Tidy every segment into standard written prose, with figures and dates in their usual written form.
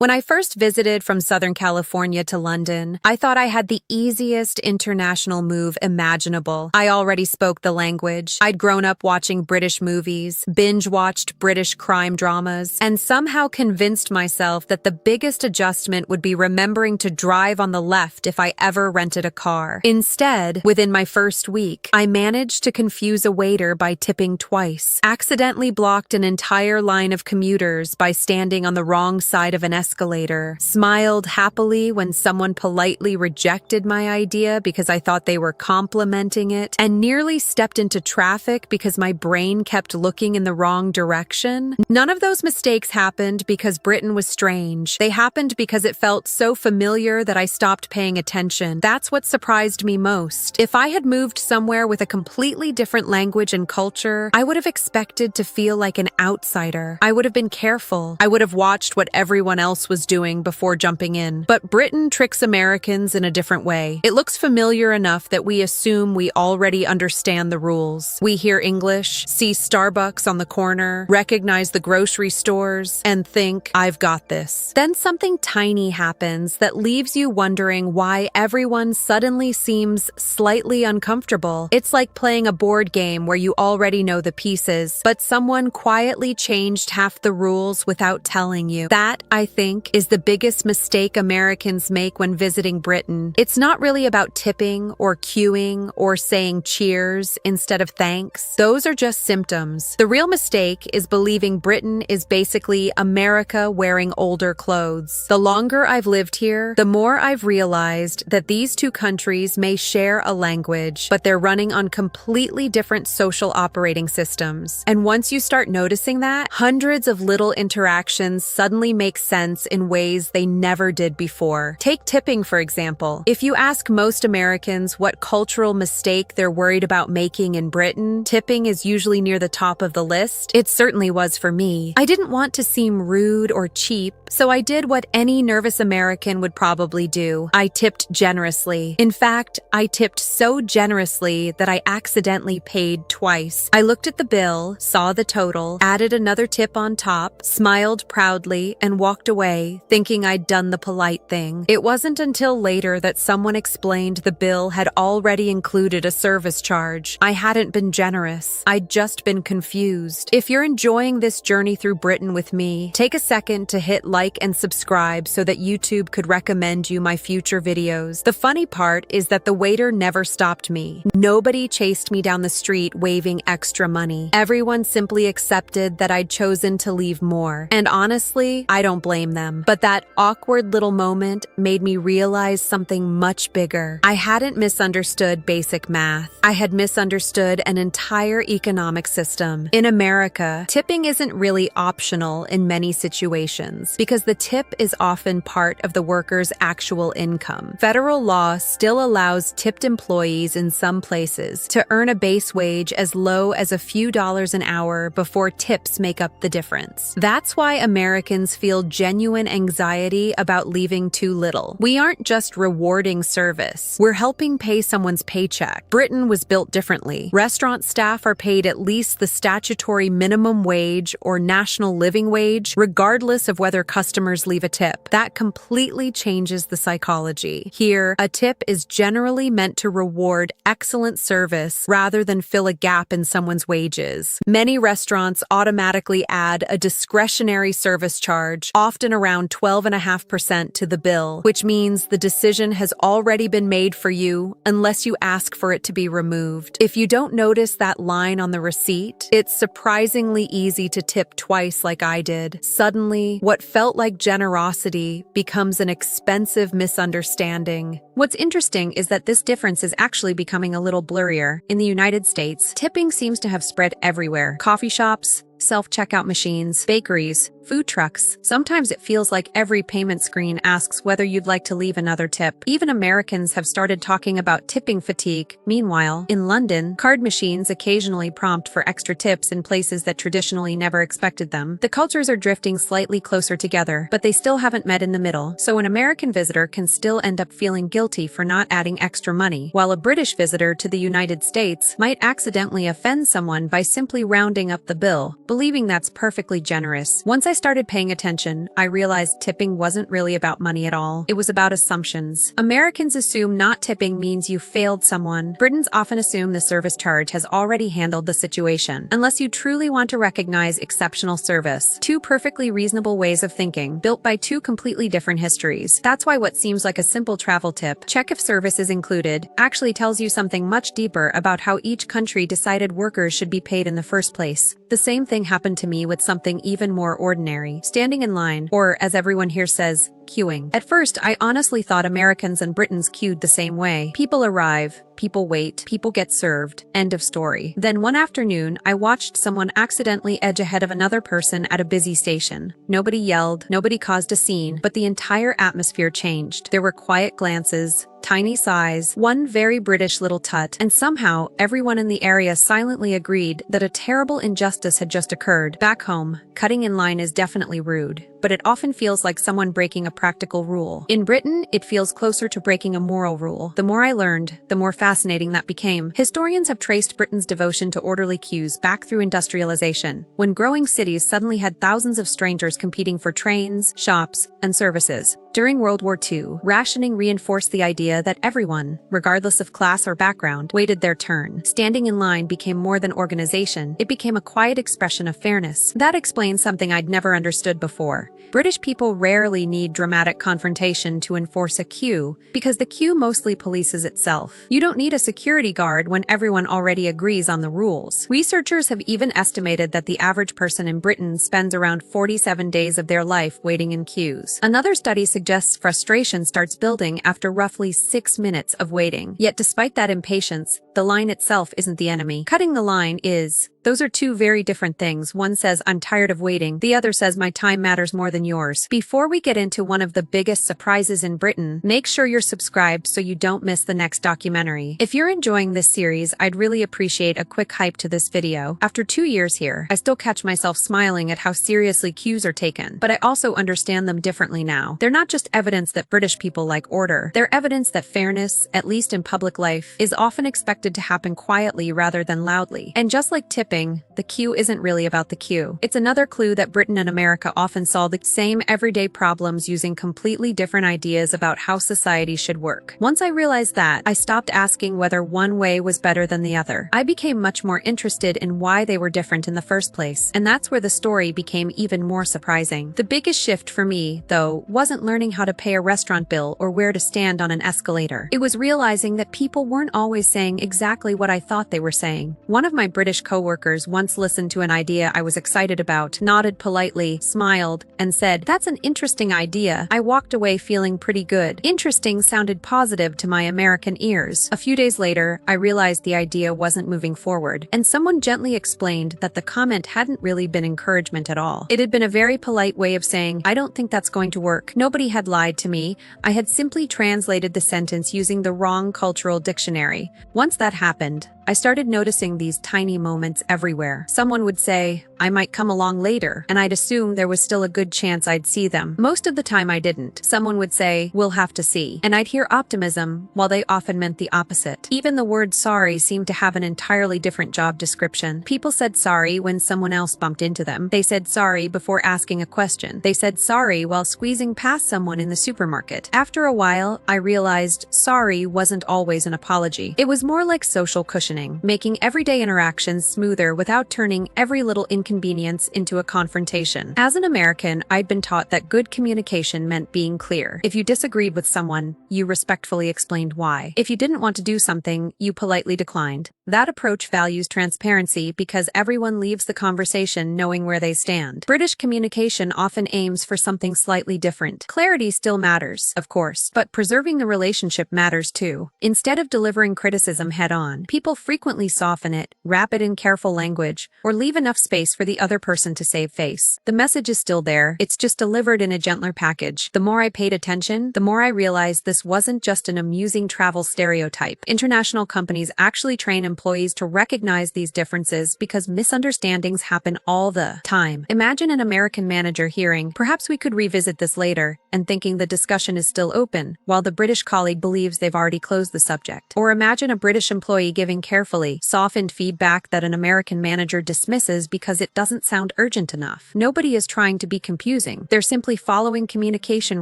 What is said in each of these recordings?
When I first visited from Southern California to London, I thought I had the easiest international move imaginable. I already spoke the language. I'd grown up watching British movies, binge-watched British crime dramas, and somehow convinced myself that the biggest adjustment would be remembering to drive on the left if I ever rented a car. Instead, within my first week, I managed to confuse a waiter by tipping twice, accidentally blocked an entire line of commuters by standing on the wrong side of an escalator, smiled happily when someone politely rejected my idea because I thought they were complimenting it, and nearly stepped into traffic because my brain kept looking in the wrong direction. None of those mistakes happened because Britain was strange. They happened because it felt so familiar that I stopped paying attention. That's what surprised me most. If I had moved somewhere with a completely different language and culture, I would have expected to feel like an outsider. I would have been careful. I would have watched what everyone else was doing before jumping in. But Britain tricks Americans in a different way. It looks familiar enough that we assume we already understand the rules. We hear English, see Starbucks on the corner, recognize the grocery stores, and think, I've got this. Then something tiny happens that leaves you wondering why everyone suddenly seems slightly uncomfortable. It's like playing a board game where you already know the pieces, but someone quietly changed half the rules without telling you. That, I think, is the biggest mistake Americans make when visiting Britain. It's not really about tipping or queuing or saying cheers instead of thanks. Those are just symptoms. The real mistake is believing Britain is basically America wearing older clothes. The longer I've lived here, the more I've realized that these two countries may share a language, but they're running on completely different social operating systems. And once you start noticing that, hundreds of little interactions suddenly make sense in ways they never did before. Take tipping, for example. If you ask most Americans what cultural mistake they're worried about making in Britain, tipping is usually near the top of the list. It certainly was for me. I didn't want to seem rude or cheap, so I did what any nervous American would probably do. I tipped generously. In fact, I tipped so generously that I accidentally paid twice. I looked at the bill, saw the total, added another tip on top, smiled proudly, and walked away, thinking I'd done the polite thing. It wasn't until later that someone explained the bill had already included a service charge. I hadn't been generous. I'd just been confused. If you're enjoying this journey through Britain with me, take a second to hit like and subscribe so that YouTube could recommend you my future videos. The funny part is that the waiter never stopped me. Nobody chased me down the street waving extra money. Everyone simply accepted that I'd chosen to leave more. And honestly, I don't blame them. But that awkward little moment made me realize something much bigger. I hadn't misunderstood basic math. I had misunderstood an entire economic system. In America, tipping isn't really optional in many situations because the tip is often part of the worker's actual income. Federal law still allows tipped employees in some places to earn a base wage as low as a few dollars an hour before tips make up the difference. That's why Americans feel genuine anxiety about leaving too little. We aren't just rewarding service. We're helping pay someone's paycheck. Britain was built differently. Restaurant staff are paid at least the statutory minimum wage or national living wage, regardless of whether customers leave a tip. That completely changes the psychology. Here, a tip is generally meant to reward excellent service rather than fill a gap in someone's wages. Many restaurants automatically add a discretionary service charge, often around 12.5% to the bill, which means the decision has already been made for you unless you ask for it to be removed. If you don't notice that line on the receipt, it's surprisingly easy to tip twice like I did. Suddenly, what felt like generosity becomes an expensive misunderstanding. What's interesting is that this difference is actually becoming a little blurrier. In the United States, tipping seems to have spread everywhere. Coffee shops, self-checkout machines, bakeries, food trucks. Sometimes it feels like every payment screen asks whether you'd like to leave another tip. Even Americans have started talking about tipping fatigue. Meanwhile, in London, card machines occasionally prompt for extra tips in places that traditionally never expected them. The cultures are drifting slightly closer together, but they still haven't met in the middle. So an American visitor can still end up feeling guilty for not adding extra money, while a British visitor to the United States might accidentally offend someone by simply rounding up the bill. believing that's perfectly generous. Once I started paying attention, I realized tipping wasn't really about money at all. It was about assumptions. Americans assume not tipping means you failed someone. Britons often assume the service charge has already handled the situation, unless you truly want to recognize exceptional service. Two perfectly reasonable ways of thinking, built by two completely different histories. That's why what seems like a simple travel tip, check if service is included, actually tells you something much deeper about how each country decided workers should be paid in the first place. The same thing happened to me with something even more ordinary, standing in line, or as everyone here says, queuing. At first, I honestly thought Americans and Britons queued the same way. People arrive, people wait, people get served, end of story. Then one afternoon, I watched someone accidentally edge ahead of another person at a busy station. Nobody yelled, nobody caused a scene, but the entire atmosphere changed. There were quiet glances, tiny sighs, one very British little tut, and somehow everyone in the area silently agreed that a terrible injustice had just occurred. Back home, cutting in line is definitely rude, but it often feels like someone breaking a practical rule. In Britain, it feels closer to breaking a moral rule. The more I learned, the more fascinating that became. Historians have traced Britain's devotion to orderly queues back through industrialization, when growing cities suddenly had thousands of strangers competing for trains, shops, and services. During World War II, rationing reinforced the idea that everyone, regardless of class or background, waited their turn. Standing in line became more than organization, it became a quiet expression of fairness. That explains something I'd never understood before. British people rarely need dramatic confrontation to enforce a queue, because the queue mostly polices itself. You don't need a security guard when everyone already agrees on the rules. Researchers have even estimated that the average person in Britain spends around 47 days of their life waiting in queues. Another study suggests frustration starts building after roughly 6 minutes of waiting. Yet despite that impatience, the line itself isn't the enemy. Cutting the line is. Those are two very different things. One says, I'm tired of waiting. The other says, my time matters more than yours. Before we get into one of the biggest surprises in Britain, make sure you're subscribed so you don't miss the next documentary. If you're enjoying this series, I'd really appreciate a quick hype to this video. After 2 years here, I still catch myself smiling at how seriously queues are taken, but I also understand them differently now. They're not just evidence that British people like order. They're evidence that fairness, at least in public life, is often expected to happen quietly rather than loudly. And just like tipping, the queue isn't really about the queue. It's another clue that Britain and America often solve the same everyday problems using completely different ideas about how society should work. Once I realized that, I stopped asking whether one way was better than the other. I became much more interested in why they were different in the first place, and that's where the story became even more surprising. The biggest shift for me, though, wasn't learning how to pay a restaurant bill or where to stand on an escalator. It was realizing that people weren't always saying exactly what I thought they were saying. One of my British coworkers once listened to an idea I was excited about, nodded politely, smiled, and said, "That's an interesting idea." I walked away feeling pretty good. Interesting sounded positive to my American ears. A few days later, I realized the idea wasn't moving forward, and someone gently explained that the comment hadn't really been encouragement at all. It had been a very polite way of saying, "I don't think that's going to work." Nobody had lied to me. I had simply translated the sentence using the wrong cultural dictionary. Once that happened, I started noticing these tiny moments everywhere. Someone would say, "I might come along later," and I'd assume there was still a good chance I'd see them. Most of the time I didn't. Someone would say, "We'll have to see," and I'd hear optimism, while they often meant the opposite. Even the word sorry seemed to have an entirely different job description. People said sorry when someone else bumped into them. They said sorry before asking a question. They said sorry while squeezing past someone in the supermarket. After a while, I realized sorry wasn't always an apology. It was more like social cushioning, making everyday interactions smoother without turning every little inconvenience into a confrontation. As an American, I'd been taught that good communication meant being clear. If you disagreed with someone, you respectfully explained why. If you didn't want to do something, you politely declined. That approach values transparency because everyone leaves the conversation knowing where they stand. British communication often aims for something slightly different. Clarity still matters, of course, but preserving the relationship matters too. Instead of delivering criticism head-on, people frequently soften it, wrap it in careful language, or leave enough space for the other person to save face. The message is still there, it's just delivered in a gentler package. The more I paid attention, the more I realized this wasn't just an amusing travel stereotype. International companies actually train employees to recognize these differences because misunderstandings happen all the time. Imagine an American manager hearing, "Perhaps we could revisit this later," and thinking the discussion is still open, while the British colleague believes they've already closed the subject. Or imagine a British employee giving carefully, softened feedback that an American manager dismisses because it doesn't sound urgent enough. Nobody is trying to be confusing. They're simply following communication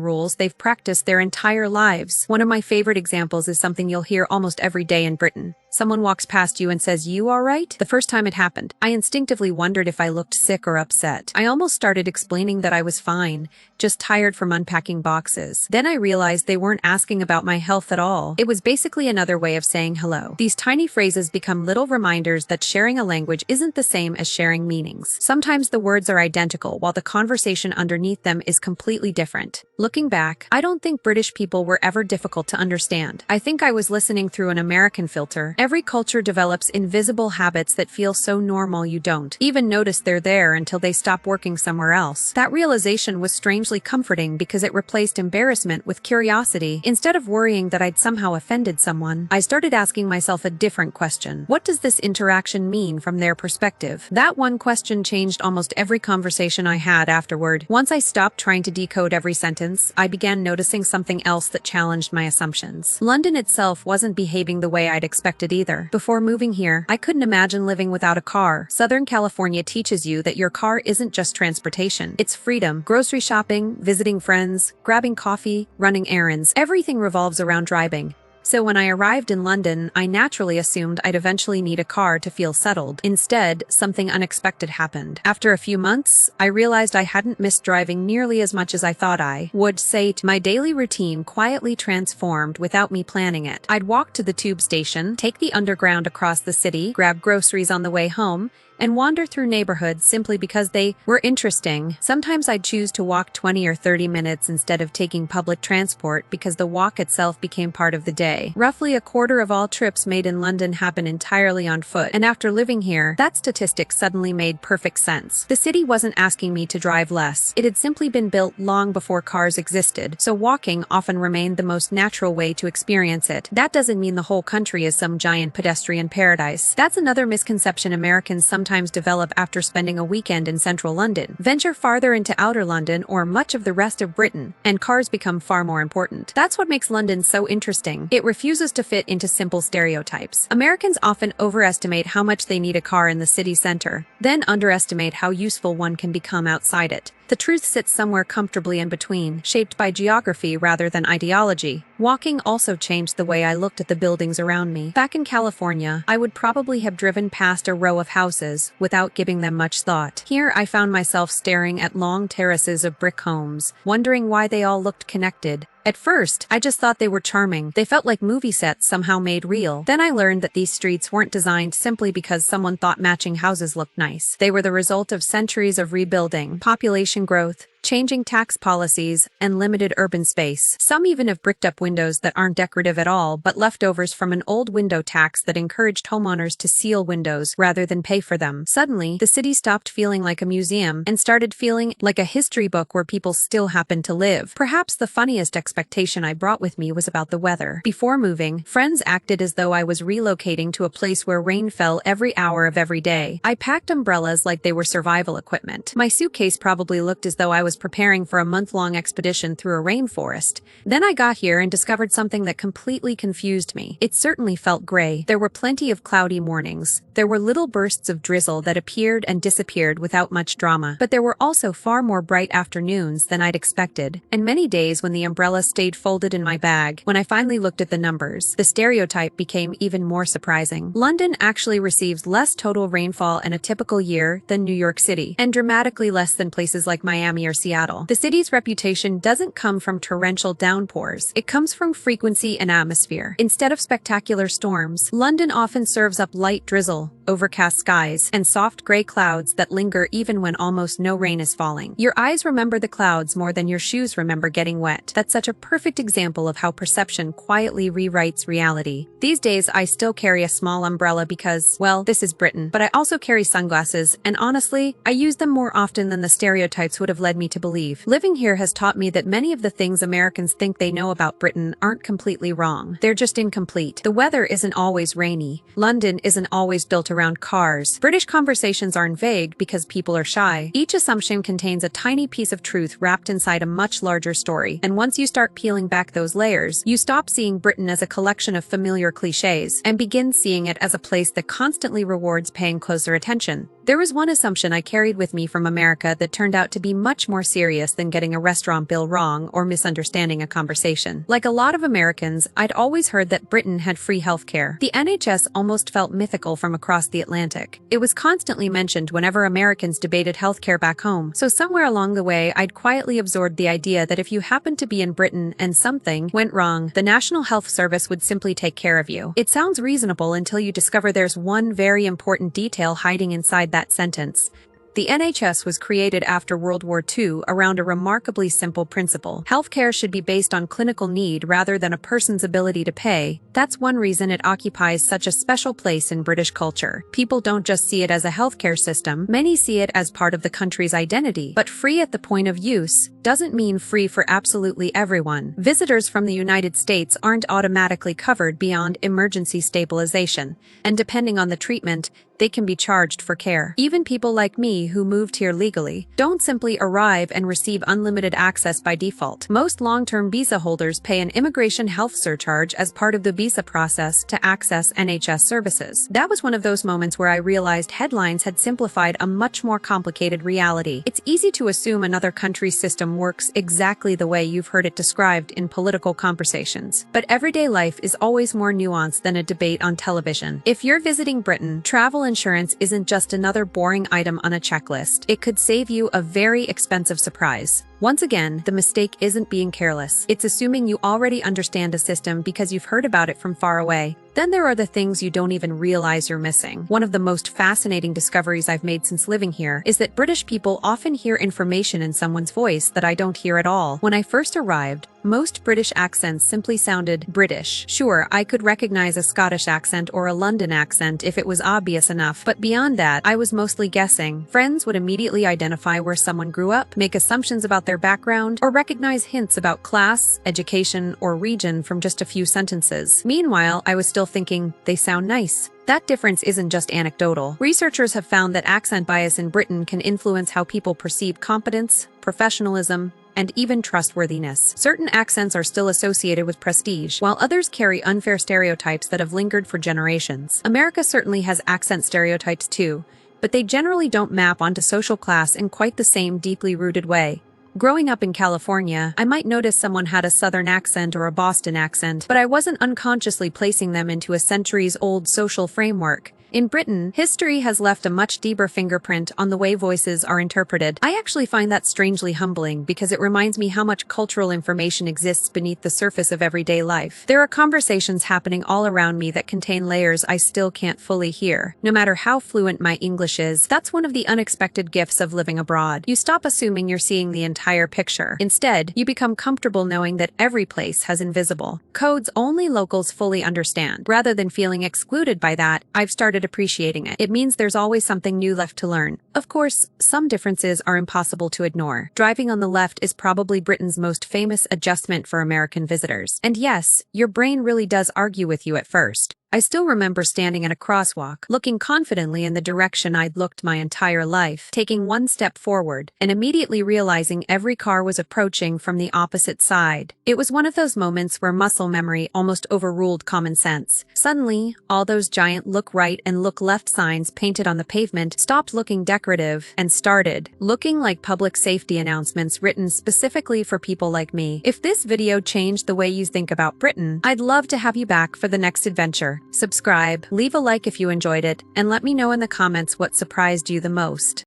rules they've practiced their entire lives. One of my favorite examples is something you'll hear almost every day in Britain. Someone walks past you and says, "You all right?" The first time it happened, I instinctively wondered if I looked sick or upset. I almost started explaining that I was fine, just tired from unpacking boxes. Then I realized they weren't asking about my health at all. It was basically another way of saying hello. These tiny phrases become little reminders that sharing a language isn't the same as sharing meanings. Sometimes the words are identical, while the conversation underneath them is completely different. Looking back, I don't think British people were ever difficult to understand. I think I was listening through an American filter. Every culture develops invisible habits that feel so normal you don't even notice they're there until they stop working somewhere else. That realization was strangely comforting because it replaced embarrassment with curiosity. Instead of worrying that I'd somehow offended someone, I started asking myself a different question. What does this interaction mean from their perspective? That one question changed almost every conversation I had afterward. Once I stopped trying to decode every sentence, I began noticing something else that challenged my assumptions. London itself wasn't behaving the way I'd expected either. Before moving here, I couldn't imagine living without a car. Southern California teaches you that your car isn't just transportation. It's freedom. Grocery shopping, visiting friends, grabbing coffee, running errands. Everything revolves around driving. So when I arrived in London, I naturally assumed I'd eventually need a car to feel settled. Instead, something unexpected happened. After a few months, I realized I hadn't missed driving nearly as much as I thought I would. My daily routine quietly transformed without me planning it. I'd walk to the tube station, take the underground across the city, grab groceries on the way home, and wander through neighborhoods simply because they were interesting. Sometimes I'd choose to walk 20 or 30 minutes instead of taking public transport because the walk itself became part of the day. Roughly a quarter of all trips made in London happen entirely on foot, and after living here, that statistic suddenly made perfect sense. The city wasn't asking me to drive less. It had simply been built long before cars existed, so walking often remained the most natural way to experience it. That doesn't mean the whole country is some giant pedestrian paradise. That's another misconception Americans sometimes develop after spending a weekend in central London. Venture farther into outer London or much of the rest of Britain, and cars become far more important. That's what makes London so interesting. It refuses to fit into simple stereotypes. Americans often overestimate how much they need a car in the city center, then underestimate how useful one can become outside it. The truth sits somewhere comfortably in between, shaped by geography rather than ideology. Walking also changed the way I looked at the buildings around me. Back in California, I would probably have driven past a row of houses without giving them much thought. Here, I found myself staring at long terraces of brick homes, wondering why they all looked connected. At first, I just thought they were charming. They felt like movie sets somehow made real. Then I learned that these streets weren't designed simply because someone thought matching houses looked nice. They were the result of centuries of rebuilding, population growth, changing tax policies, and limited urban space. Some even have bricked-up windows that aren't decorative at all, but leftovers from an old window tax that encouraged homeowners to seal windows rather than pay for them. Suddenly, the city stopped feeling like a museum and started feeling like a history book where people still happen to live. Perhaps the funniest expectation I brought with me was about the weather. Before moving, friends acted as though I was relocating to a place where rain fell every hour of every day. I packed umbrellas like they were survival equipment. My suitcase probably looked as though I was preparing for a month-long expedition through a rainforest. Then I got here and discovered something that completely confused me. It certainly felt gray. There were plenty of cloudy mornings. There were little bursts of drizzle that appeared and disappeared without much drama. But there were also far more bright afternoons than I'd expected, and many days when the umbrella stayed folded in my bag. When I finally looked at the numbers, the stereotype became even more surprising. London actually receives less total rainfall in a typical year than New York City, and dramatically less than places like Miami or Seattle. The city's reputation doesn't come from torrential downpours. It comes from frequency and atmosphere. Instead of spectacular storms, London often serves up light drizzle, overcast skies, and soft gray clouds that linger even when almost no rain is falling. Your eyes remember the clouds more than your shoes remember getting wet. That's such a perfect example of how perception quietly rewrites reality. These days, I still carry a small umbrella because, well, this is Britain, but I also carry sunglasses, and honestly, I use them more often than the stereotypes would have led me me to believe. Living here has taught me that many of the things Americans think they know about Britain aren't completely wrong. They're just incomplete. The weather isn't always rainy. London isn't always built around cars. British conversations aren't vague because people are shy. Each assumption contains a tiny piece of truth wrapped inside a much larger story. And once you start peeling back those layers, you stop seeing Britain as a collection of familiar cliches and begin seeing it as a place that constantly rewards paying closer attention. There was one assumption I carried with me from America that turned out to be much more serious than getting a restaurant bill wrong or misunderstanding a conversation. Like a lot of Americans, I'd always heard that Britain had free healthcare. The NHS almost felt mythical from across the Atlantic. It was constantly mentioned whenever Americans debated healthcare back home. So somewhere along the way, I'd quietly absorbed the idea that if you happened to be in Britain and something went wrong, the National Health Service would simply take care of you. It sounds reasonable until you discover there's one very important detail hiding inside that sentence. The NHS was created after World War II around a remarkably simple principle. Healthcare should be based on clinical need rather than a person's ability to pay. That's one reason it occupies such a special place in British culture. People don't just see it as a healthcare system, many see it as part of the country's identity. But free at the point of use doesn't mean free for absolutely everyone. Visitors from the United States aren't automatically covered beyond emergency stabilization, and depending on the treatment, they can be charged for care. Even people like me who moved here legally don't simply arrive and receive unlimited access by default. Most long-term visa holders pay an immigration health surcharge as part of the visa process to access NHS services. That was one of those moments where I realized headlines had simplified a much more complicated reality. It's easy to assume another country's system works exactly the way you've heard it described in political conversations. But everyday life is always more nuanced than a debate on television. If you're visiting Britain, travel insurance isn't just another boring item on a checklist. It could save you a very expensive surprise. Once again, the mistake isn't being careless. It's assuming you already understand a system because you've heard about it from far away. Then there are the things you don't even realize you're missing. One of the most fascinating discoveries I've made since living here is that British people often hear information in someone's voice that I don't hear at all. When I first arrived, most British accents simply sounded British. Sure, I could recognize a Scottish accent or a London accent if it was obvious enough, but beyond that, I was mostly guessing. Friends would immediately identify where someone grew up, make assumptions about their background, or recognize hints about class, education, or region from just a few sentences. Meanwhile, I was still thinking, they sound nice. That difference isn't just anecdotal. Researchers have found that accent bias in Britain can influence how people perceive competence, professionalism, and even trustworthiness. Certain accents are still associated with prestige, while others carry unfair stereotypes that have lingered for generations. America certainly has accent stereotypes too, but they generally don't map onto social class in quite the same deeply rooted way. Growing up in California, I might notice someone had a Southern accent or a Boston accent, but I wasn't unconsciously placing them into a centuries-old social framework. In Britain, history has left a much deeper fingerprint on the way voices are interpreted. I actually find that strangely humbling because it reminds me how much cultural information exists beneath the surface of everyday life. There are conversations happening all around me that contain layers I still can't fully hear. No matter how fluent my English is, that's one of the unexpected gifts of living abroad. You stop assuming you're seeing the entire picture. Instead, you become comfortable knowing that every place has invisible codes only locals fully understand. Rather than feeling excluded by that, I've started appreciating it. It means there's always something new left to learn. Of course, some differences are impossible to ignore. Driving on the left is probably Britain's most famous adjustment for American visitors. And yes, your brain really does argue with you at first. I still remember standing at a crosswalk, looking confidently in the direction I'd looked my entire life, taking one step forward, and immediately realizing every car was approaching from the opposite side. It was one of those moments where muscle memory almost overruled common sense. Suddenly, all those giant look right and look left signs painted on the pavement stopped looking decorative and started looking like public safety announcements written specifically for people like me. If this video changed the way you think about Britain, I'd love to have you back for the next adventure. Subscribe, leave a like if you enjoyed it, and let me know in the comments what surprised you the most.